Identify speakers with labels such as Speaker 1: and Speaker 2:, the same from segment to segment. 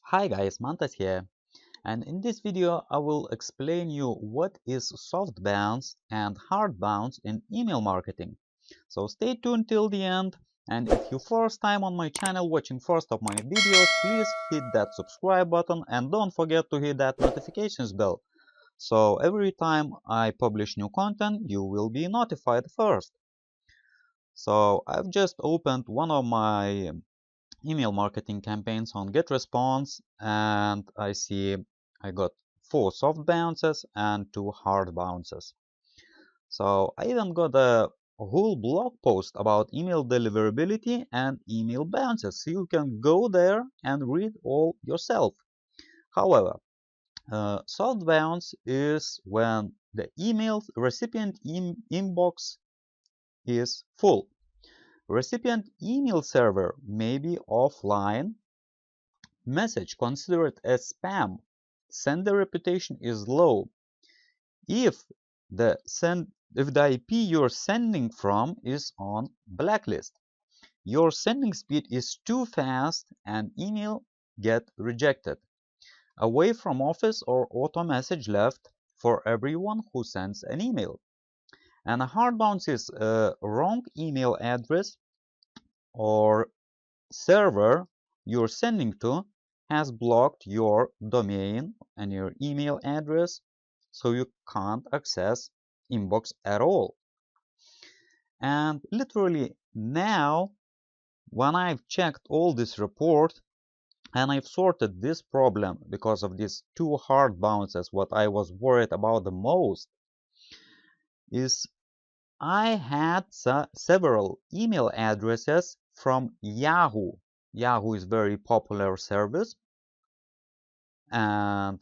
Speaker 1: Hi guys, Mantas here, and in this video I will explain you what is soft bounce and hard bounce in email marketing. So stay tuned till the end, and if you first time on my channel watching first of my videos, please hit that subscribe button and don't forget to hit that notifications bell. So every time I publish new content, you will be notified first. So I've just opened one of my email marketing campaigns on GetResponse, and I see I got 4 soft bounces and 2 hard bounces. So I even got a whole blog post about email deliverability and email bounces, so you can go there and read all yourself. However, soft bounce is when the email recipient inbox is full. Recipient email server may be offline. Message considered as spam. Sender reputation is low. If the IP you're sending from is on blacklist, your sending speed is too fast and email get rejected. Away from office or auto message left for everyone who sends an email. And a hard bounce is a wrong email address or server you're sending to has blocked your domain and your email address, so you can't access inbox at all. And literally now, when I've checked all this report and I've sorted this problem because of these 2 hard bounces, what I was worried about the most is I had several email addresses from Yahoo. Yahoo is very popular service, and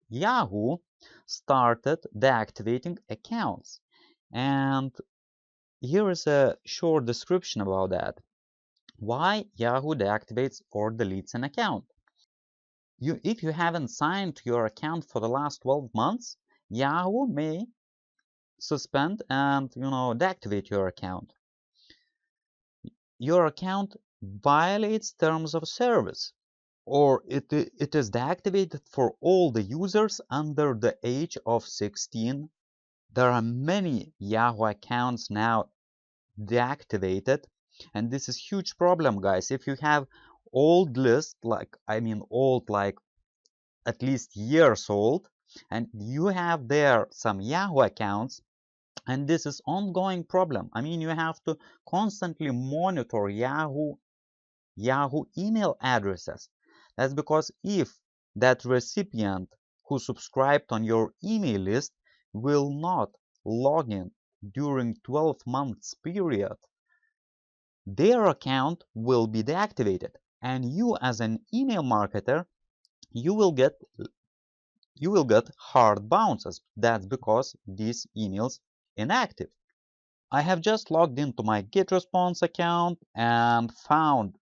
Speaker 1: Yahoo started deactivating accounts. And here is a short description about that. Why Yahoo deactivates or deletes an account. If you haven't signed your account for the last 12 months, Yahoo may suspend and deactivate your account. Your account violates terms of service, or it is deactivated for all the users under the age of 16. There are many Yahoo accounts now deactivated, and this is huge problem, guys. If you have old list, old like at least years old, and you have there some Yahoo accounts, and this is ongoing problem. You have to constantly monitor Yahoo email addresses. That's because if that recipient who subscribed on your email list will not log in during 12 months period, their account will be deactivated, and you as an email marketer, you will get hard bounces. That's because this email's inactive. I have just logged into my GetResponse account and found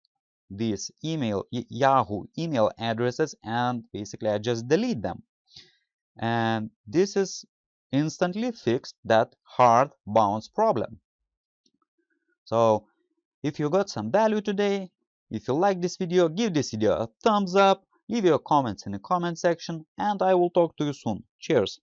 Speaker 1: these Yahoo email addresses, and basically I just delete them. And this is instantly fixed that hard bounce problem. So if you got some value today, if you like this video, give this video a thumbs up, leave your comments in the comment section, and I will talk to you soon. Cheers!